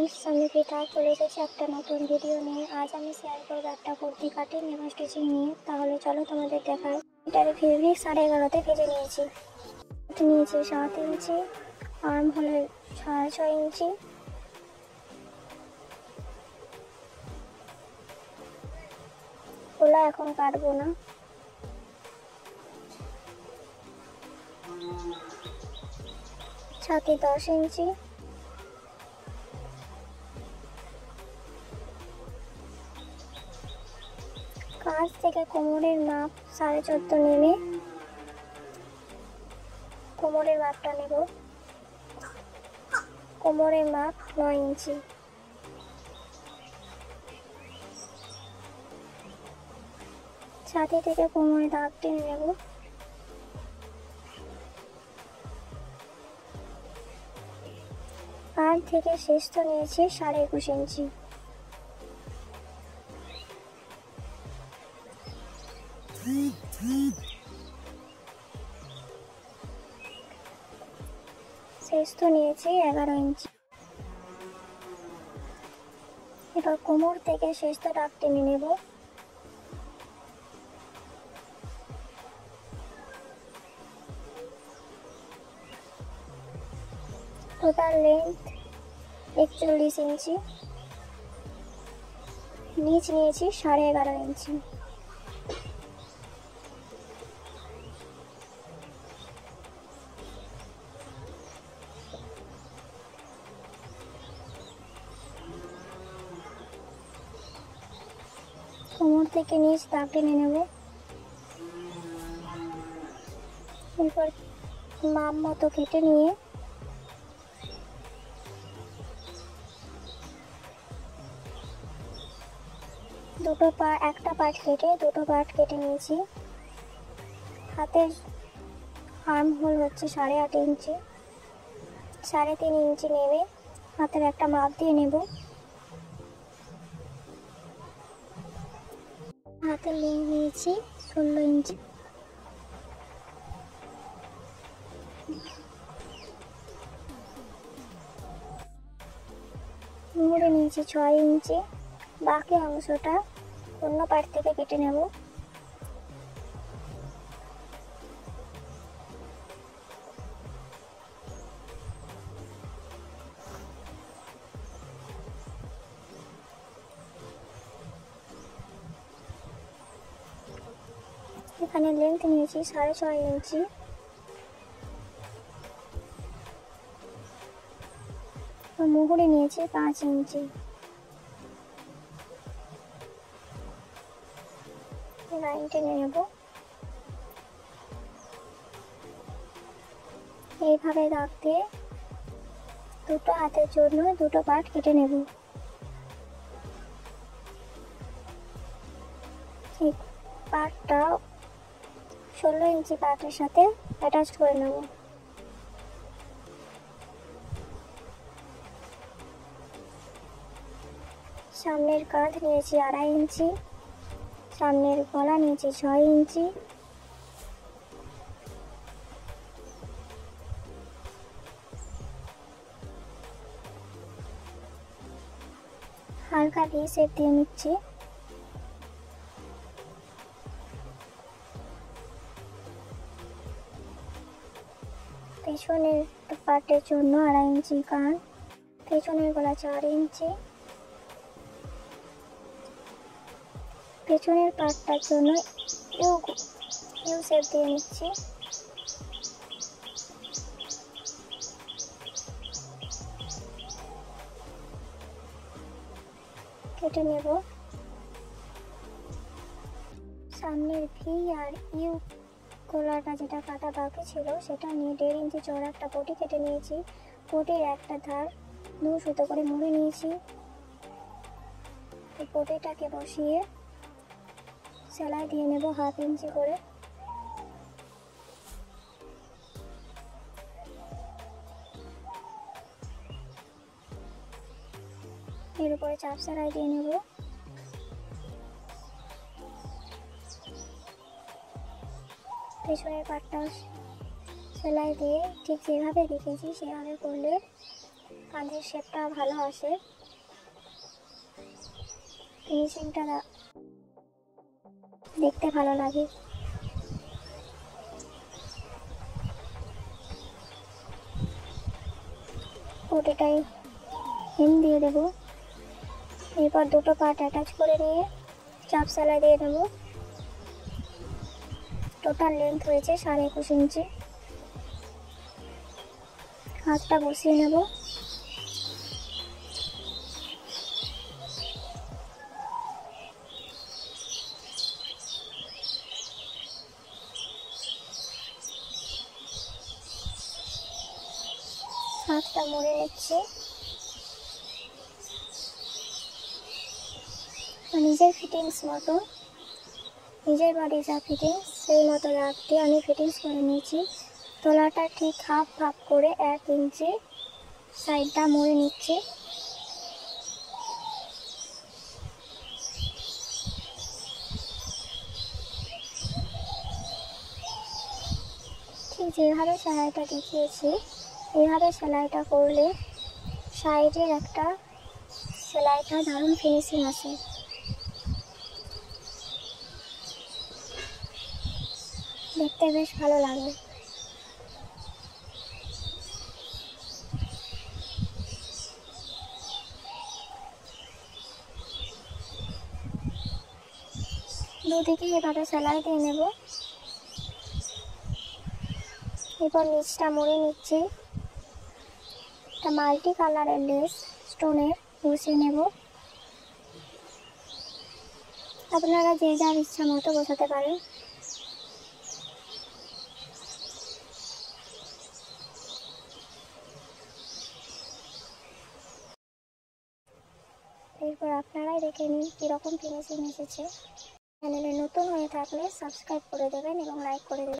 Friends আমি পৃথা চলে এসেছি একটা নতুন ভিডিও নিয়ে। আজ আমি শেয়ার করব একটা কুর্তি কাটিং এবং স্টিচিং নিয়ে। তাহলে চলো তোমাদের দেখাই। এটার ফেব্রিক 11.5তে ভেজে নিয়েছি। নিয়েছি 7 ইঞ্চি, আর্ম হলে 6.5 ইঞ্চি, ওলা এখন কাটবো না। ছাতি 10 ইঞ্চি, কাঁধ থেকে কোমরের মাপ 14.5 নেমে কোমরের মাপটা নেব। কোমরের মাপ 9 ইঞ্চি। ছাতি থেকে কোমরে দাগ টেনে নেব। কাঁধ থেকে শেষত নিয়েছি 21.5 ইঞ্চি। শেষত নিয়েছি 11 ইঞ্চি। এবার কোমর থেকে শেষত দাগ টেনে নেব। টোটাল লেন্থ 41 ইঞ্চি। নিচ নিয়েছি 11.5 ইঞ্চি। কোমর থেকে নিচ দাগ টেনে নেব। এরপর মাপ মতো কেটে নিয়ে একটা পার্ট কেটে দুটো পার্ট কেটে নিয়েছি। হাতের আর্ম হোল হচ্ছে 8.5 ইঞ্চি। 3.5 ইঞ্চি নেবে হাতের একটা মাপ দিয়ে নেব। হাতের লেন্থ নিয়েছি 16 ইঞ্চি। মুড়ে নিয়েছি 6 ইঞ্চি। বাকি অংশটা অন্য পার্ট থেকে কেটে নেব। এখানে লেন্থ নিয়েছি 6.5 ইঞ্চি। মুহুরে নিয়েছি 5 ইঞ্চি। লাইন টেনে নেব। এইভাবে দাগ দিয়ে দুটো হাতের জন্য দুটো পার্ট কেটে নেব। এই পার্টটা 16 ইঞ্চি পার্টের সাথে অ্যাটাচ করে নেব। সামনের কাঁধ নিয়েছি 2.5 ইঞ্চি। সামনের গলা নিয়েছি 6 ইঞ্চি। হালকা ভি শেপ দিয়ে নিচ্ছি। পেছনের পার্টের জন্য 2.5 ইঞ্চি কান, পেছনের গলা 4 ইঞ্চি। পেছনের পার্টটার জন্য ইউ শেপ দিয়ে নিচ্ছি। কেটে নেব। সামনের ভি আর ইউ গলাটা যেটা কাটা বাকি ছিল সেটা নিয়ে 1.5 ইঞ্চি চওড়া একটা পটি কেটে নিয়েছি। পটির একটা ধার 2 সুতো করে মুড়ে নিয়েছি। এই পটিটাকে বসিয়ে সেলাই দিয়ে নেব 1/2 ইঞ্চি করে। এর উপরে চাপ সেলাই দিয়ে নেব। পেছনের পাটটা সেলাই দিয়ে ঠিক যেভাবে রেখেছি সেভাবে করলে কাঁধের শেপটা ভালো আসে, ফিনিশিংটা দেখতে ভালো লাগে। কোটিটাই হেম দিয়ে দেবো। এরপর দুটো পার্ট অ্যাটাচ করে নিয়ে চাপ সেলাই দিয়ে দেবো। টোটাল লেন্থ হয়েছে 21.5 ইঞ্চি। হাতটা বসিয়ে নেব। হাতটা মুড়ে নিচ্ছি। নিজের ফিটিংস মতো, নিজের বডি যা ফিটিংস সেই মতো রাখ দিয়ে আমি ফিটিংস করে নিয়েছি। তলাটা ঠিক হাফ করে 1 ইঞ্চি সাইডটা মুড়ে নিচ্ছি। ঠিক যেভাবে সেলাইটা দেখিয়েছি এইভাবে সেলাইটা করলে সাইডের একটা সেলাইটা দারুণ ফিনিশিং আসে। দেখতে বেশ ভালো লাগে। দুদিকে এভাবে সেলাই দিয়ে নেব। এরপর নিচটা মুড়ে নিচ্ছি। একটা মাল্টি কালারের লেস স্টোনের বসিয়ে নেব। আপনারা যে যার ইচ্ছা মতো বসাতে পারেন। এরপর আপনারাই দেখে নিন কীরকম ফিনিশিং এসেছে। চ্যানেলে নতুন হয়ে থাকলে সাবস্ক্রাইব করে দেবেন এবং লাইক করে দেবেন।